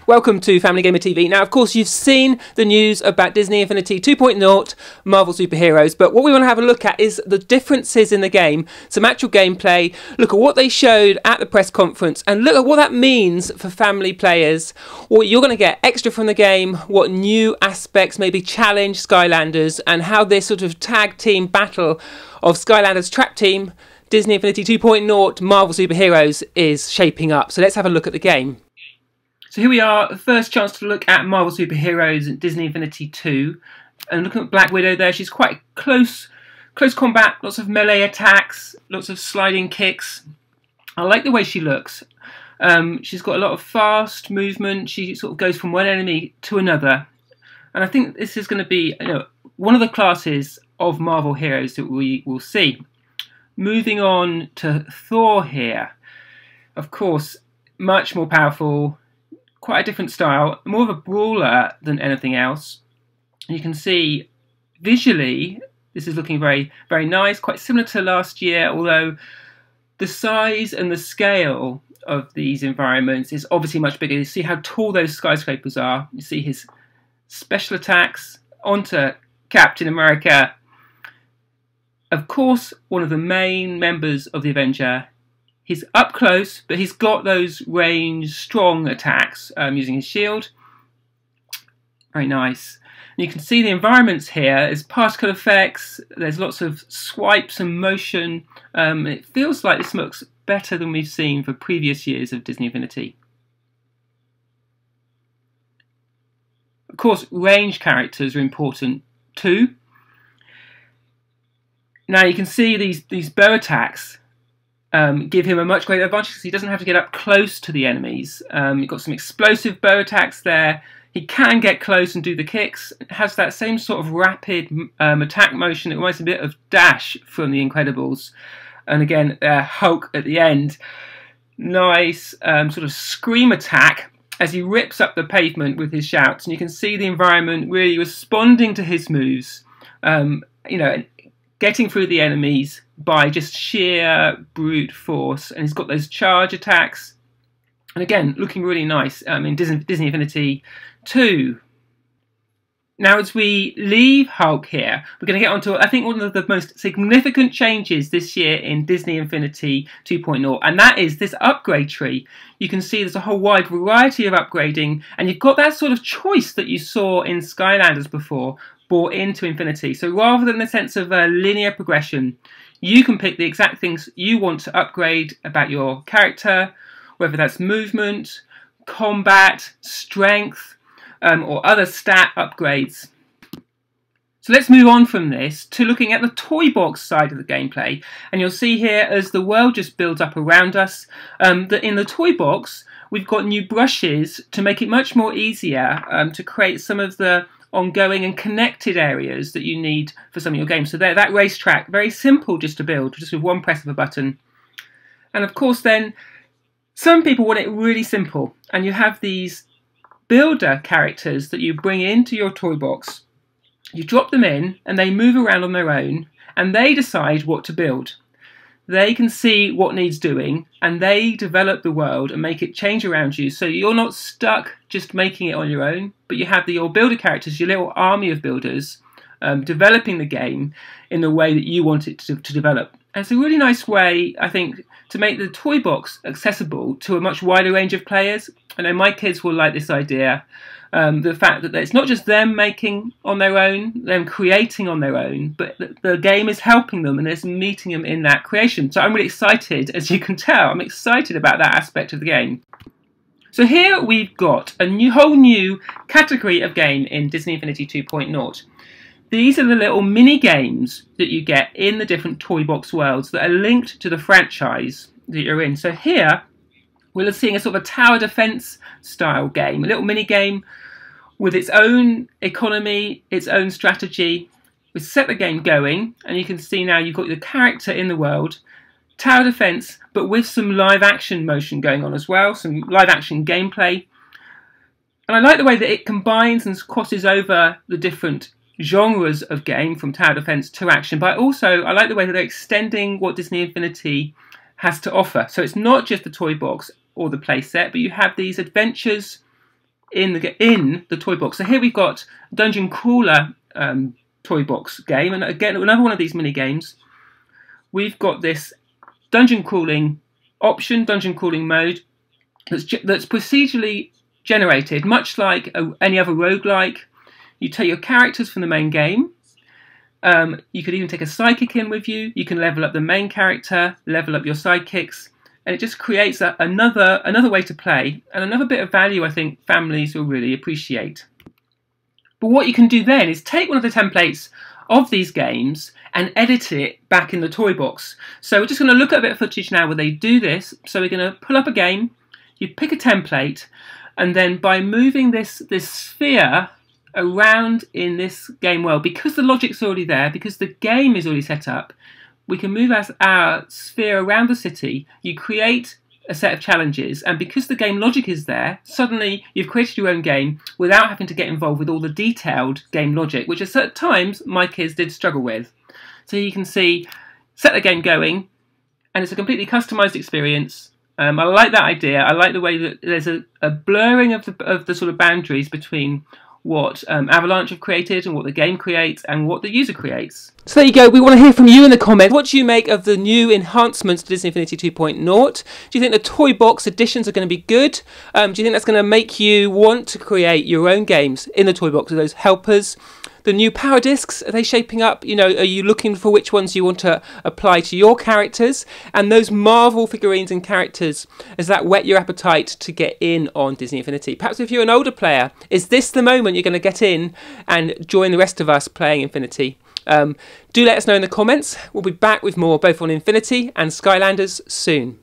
Welcome to Family Gamer TV. Now, of course, you've seen the news about Disney Infinity 2.0 Marvel Superheroes, but what we want to have a look at is the differences in the game, some actual gameplay, look at what they showed at the press conference, and look at what that means for family players, what you're going to get extra from the game, what new aspects maybe challenge Skylanders, and how this sort of tag team battle of Skylanders Trap Team, Disney Infinity 2.0 Marvel Superheroes is shaping up. So let's have a look at the game. So here we are, the first chance to look at Marvel Superheroes at Disney Infinity 2. And looking at Black Widow there, she's quite close combat, lots of melee attacks, lots of sliding kicks. I like the way she looks. She's got a lot of fast movement, she sort of goes from one enemy to another. And I think this is going to be one of the classes of Marvel heroes that we will see. Moving on to Thor here. Of course, much more powerful, quite a different style, more of a brawler than anything else. You can see visually this is looking very, very nice, quite similar to last year, although the size and the scale of these environments is obviously much bigger. You see how tall those skyscrapers are. You see his special attacks onto Captain America. Of course, one of the main members of the Avenger. He's up close, but he's got those range, strong attacks using his shield. Very nice. And you can see the environments here. There's particle effects. There's lots of swipes and motion. It feels like this looks better than we've seen for previous years of Disney Infinity. Of course, range characters are important too. Now you can see these bow attacks give him a much greater advantage because he doesn't have to get up close to the enemies. You've got some explosive bow attacks there. He can get close and do the kicks. It has that same sort of rapid attack motion. It reminds me a bit of Dash from The Incredibles. And again, Hulk at the end. Nice sort of scream attack as he rips up the pavement with his shouts. And you can see the environment really responding to his moves. Getting through the enemies by just sheer brute force, and he's got those charge attacks, and again looking really nice in Disney Infinity 2. Now as we leave Hulk here, we're going to get onto I think one of the most significant changes this year in Disney Infinity 2.0, and that is this upgrade tree. You can see there's a whole wide variety of upgrading, and you've got that sort of choice that you saw in Skylanders before brought into Infinity. So rather than the sense of a linear progression, you can pick the exact things you want to upgrade about your character, whether that's movement, combat, strength, or other stat upgrades. So let's move on from this to looking at the toy box side of the gameplay. And you'll see here as the world just builds up around us, that in the toy box we've got new brushes to make it much more easier to create some of the ongoing and connected areas that you need for some of your games. So there, that racetrack, very simple just to build, just with one press of a button. And of course then, some people want it really simple, and you have these builder characters that you bring into your toy box. You drop them in, and they move around on their own, and they decide what to build. They can see what needs doing, and they develop the world and make it change around you, so you're not stuck just making it on your own, but you have your builder characters, your little army of builders, developing the game in the way that you want it to develop. And it's a really nice way, I think, to make the toy box accessible to a much wider range of players. I know my kids will like this idea. The fact that it's not just them making on their own, them creating on their own, but the game is helping them and it's meeting them in that creation. So I'm really excited, as you can tell, I'm excited about that aspect of the game. So here we've got a whole new category of game in Disney Infinity 2.0. These are the little mini games that you get in the different toy box worlds that are linked to the franchise that you're in. So here we're seeing a sort of a tower defense style game, a little mini game with its own economy, its own strategy. We set the game going, and you can see now you've got the character in the world, tower defense, but with some live action motion going on as well, some live action gameplay. And I like the way that it combines and crosses over the different genres of game, from tower defense to action, but also I like the way that they're extending what Disney Infinity has to offer. So it's not just the toy box or the playset, but you have these adventures in the toy box. So here we've got Dungeon Crawler toy box game, and again another one of these mini games. We've got this dungeon crawling option, dungeon crawling mode that's procedurally generated, much like any other roguelike. You take your characters from the main game. You could even take a sidekick in with you. You can level up the main character, level up your sidekicks, and it just creates another way to play and another bit of value I think families will really appreciate. But what you can do then is take one of the templates of these games and edit it back in the toy box. So we're just going to look at a bit of footage now where they do this. So we're going to pull up a game, you pick a template, and then by moving this sphere around in this game world, because the logic's already there, because the game is already set up, we can move our sphere around the city. You create a set of challenges, and because the game logic is there, suddenly you've created your own game without having to get involved with all the detailed game logic, which at times my kids did struggle with. So you can see, set the game going, and it's a completely customized experience. I like that idea. I like the way that there's a blurring of the sort of boundaries between what Avalanche have created and what the game creates and what the user creates. So there you go. We want to hear from you in the comments. What do you make of the new enhancements to Disney Infinity 2.0? Do you think the toy box additions are going to be good? Do you think that's going to make you want to create your own games in the toy box? Are those helpers? The new power discs, are they shaping up? You know, are you looking for which ones you want to apply to your characters? And those Marvel figurines and characters, does that whet your appetite to get in on Disney Infinity? Perhaps if you're an older player, is this the moment you're going to get in and join the rest of us playing Infinity? Do let us know in the comments. We'll be back with more both on Infinity and Skylanders soon.